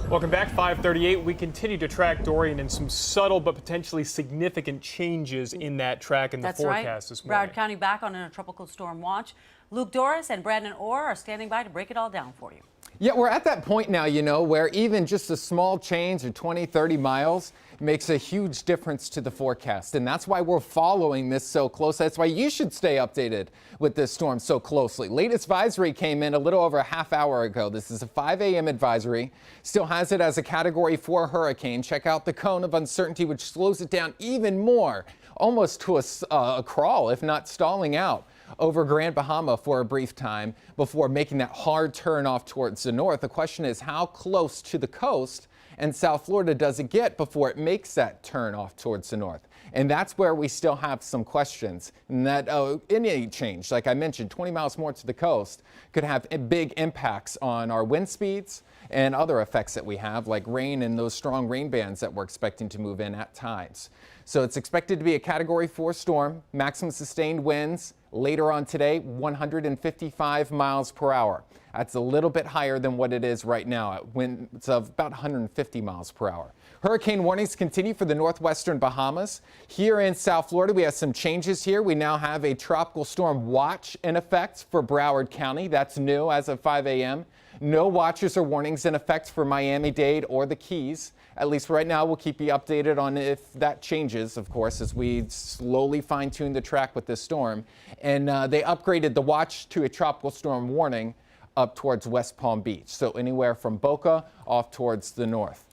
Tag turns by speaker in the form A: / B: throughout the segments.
A: Welcome back, 538. We continue to track Dorian and some subtle but potentially significant changes in that track in the forecast this morning.
B: Broward County back on a tropical storm watch. Luke Doris and Brandon Orr are standing by to break it all down for you.
C: Yeah, we're at that point now, where even just a small change of 20, 30 miles makes a huge difference to the forecast. And that's why we're following this so close. That's why you should stay updated with this storm so closely. Latest advisory came in a little over a half hour ago. This is a 5 a.m. advisory. Still has it as a Category 4 hurricane. Check out the cone of uncertainty, which slows it down even more, almost to a crawl, if not stalling out over Grand Bahama for a brief time before making that hard turn off towards the north. The question is, how close to the coast and South Florida does it get before it makes that turn off towards the north? And that's where we still have some questions. And that any change, like I mentioned, 20 miles more to the coast could have big impacts on our wind speeds and other effects that we have, like rain and those strong rain bands that we're expecting to move in at times. So it's expected to be a Category 4 storm, maximum sustained winds later on today, 155 miles per hour. That's a little bit higher than what it is right now at winds of about 150 miles per hour. Hurricane warnings continue for the northwestern Bahamas. Here in South Florida, we have some changes here. We now have a tropical storm watch in effect for Broward County. That's new as of 5 a.m. No watches or warnings in effect for Miami-Dade or the Keys. At least right now, we'll keep you updated on if that changes, of course, as we slowly fine-tune the track with this storm. And they upgraded the watch to a tropical storm warning up towards West Palm Beach. So anywhere from Boca off towards the north.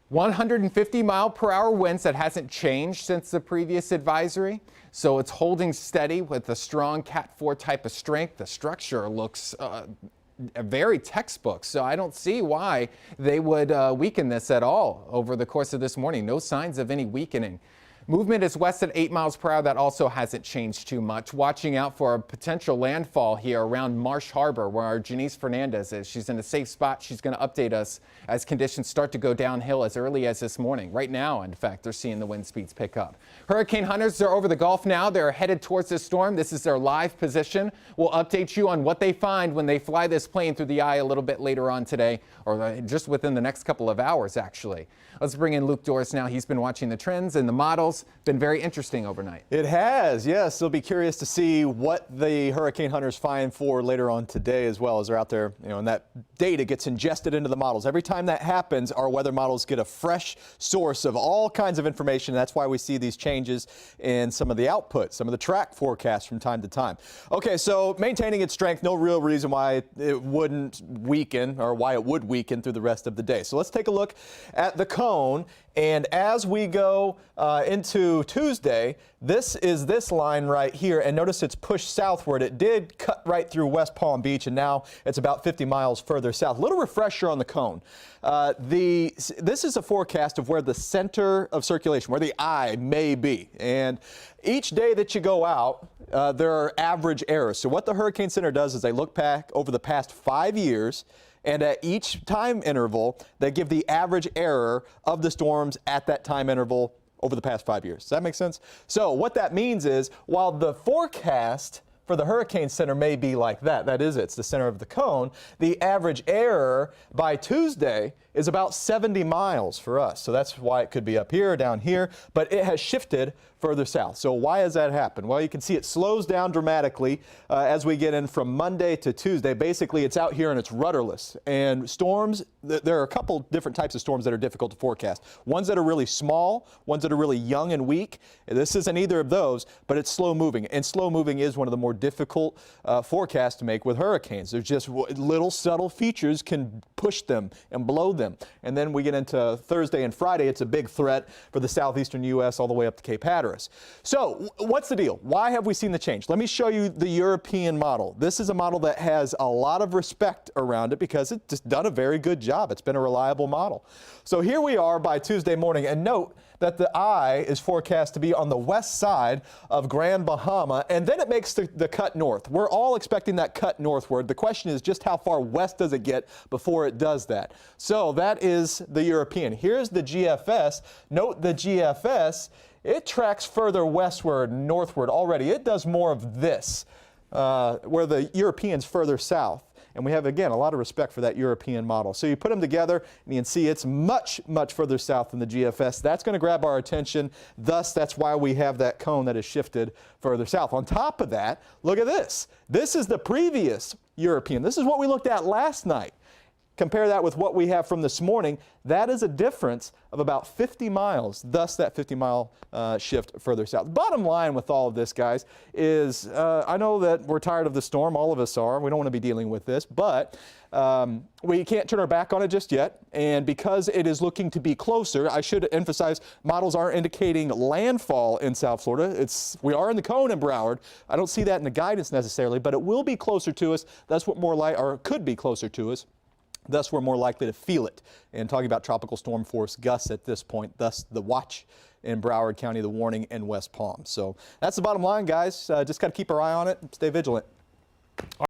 C: 150 mile per hour winds, that hasn't changed since the previous advisory. So it's holding steady with a strong Cat 4 type of strength. The structure looks very textbook, so I don't see why they would weaken this at all over the course of this morning. No signs of any weakening. Movement is west at 8 miles per hour. That also hasn't changed too much. Watching out for a potential landfall here around Marsh Harbor, where our Janice Fernandez is. She's in a safe spot. She's going to update us as conditions start to go downhill as early as this morning. Right now, in fact, they're seeing the wind speeds pick up. Hurricane hunters are over the Gulf now. They're headed towards this storm. This is their live position. We'll update you on what they find when they fly this plane through the eye a little bit later on today, or just within the next couple of hours, actually. Let's bring in Luke Doris now. He's been watching the trends and the models. Been very interesting overnight.
D: It has, yes. They'll be curious to see what the hurricane hunters find for later on today, as well as they're out there, and that data gets ingested into the models. Every time that happens, our weather models get a fresh source of all kinds of information. That's why we see these changes in some of the output, some of the track forecasts from time to time. Okay, so maintaining its strength, no real reason why it wouldn't weaken or why it would weaken through the rest of the day. So let's take a look at the cone. And as we go into Tuesday, this is this line right here. And notice it's pushed southward. It did cut right through West Palm Beach, and now it's about 50 miles further south. A little refresher on the cone. This is a forecast of where the center of circulation, where the eye may be. And each day that you go out, there are average errors. So what the Hurricane Center does is they look back over the past 5 years, and at each time interval, they give the average error of the storms at that time interval over the past 5 years. Does that make sense? So what that means is, while the forecast for the Hurricane Center may be like that, that is, it's the center of the cone, the average error by Tuesday is about 70 miles for us. So that's why it could be up here, down here, but it has shifted further south. So why has that happened? Well, you can see it slows down dramatically as we get in from Monday to Tuesday. Basically, it's out here and it's rudderless. And storms, there are a couple different types of storms that are difficult to forecast. Ones that are really small, ones that are really young and weak. This isn't either of those, but it's slow moving. And slow moving is one of the more difficult forecasts to make with hurricanes. There's just little subtle features can push them and blow them. And then we get into Thursday and Friday. It's a big threat for the southeastern U.S. all the way up to Cape Hatteras. So what's the deal? Why have we seen the change? Let me show you the European model. This is a model that has a lot of respect around it because it's just done a very good job. It's been a reliable model. So here we are by Tuesday morning, and note that the eye is forecast to be on the west side of Grand Bahama, and then it makes the cut north. We're all expecting that cut northward. The question is just how far west does it get before it does that? So that is the European. Here's the GFS. Note the GFS, it tracks further westward, northward already. It does more of this, where the European's further south. And we have, again, a lot of respect for that European model. So you put them together and you can see it's much, much further south than the GFS. That's going to grab our attention. Thus, that's why we have that cone that is shifted further south. On top of that, look at this. This is the previous European. This is what we looked at last night. Compare that with what we have from this morning. That is a difference of about 50 miles, thus that 50-mile shift further south. Bottom line with all of this, guys, is I know that we're tired of the storm. All of us are. We don't want to be dealing with this, but we can't turn our back on it just yet. And because it is looking to be closer, I should emphasize models are indicating landfall in South Florida. We are in the cone in Broward. I don't see that in the guidance necessarily, but it will be closer to us. That's what or could be closer to us. Thus, we're more likely to feel it. And talking about tropical storm force gusts at this point, thus the watch in Broward County, the warning in West Palm. So that's the bottom line, guys. Just got to keep our eye on it and stay vigilant.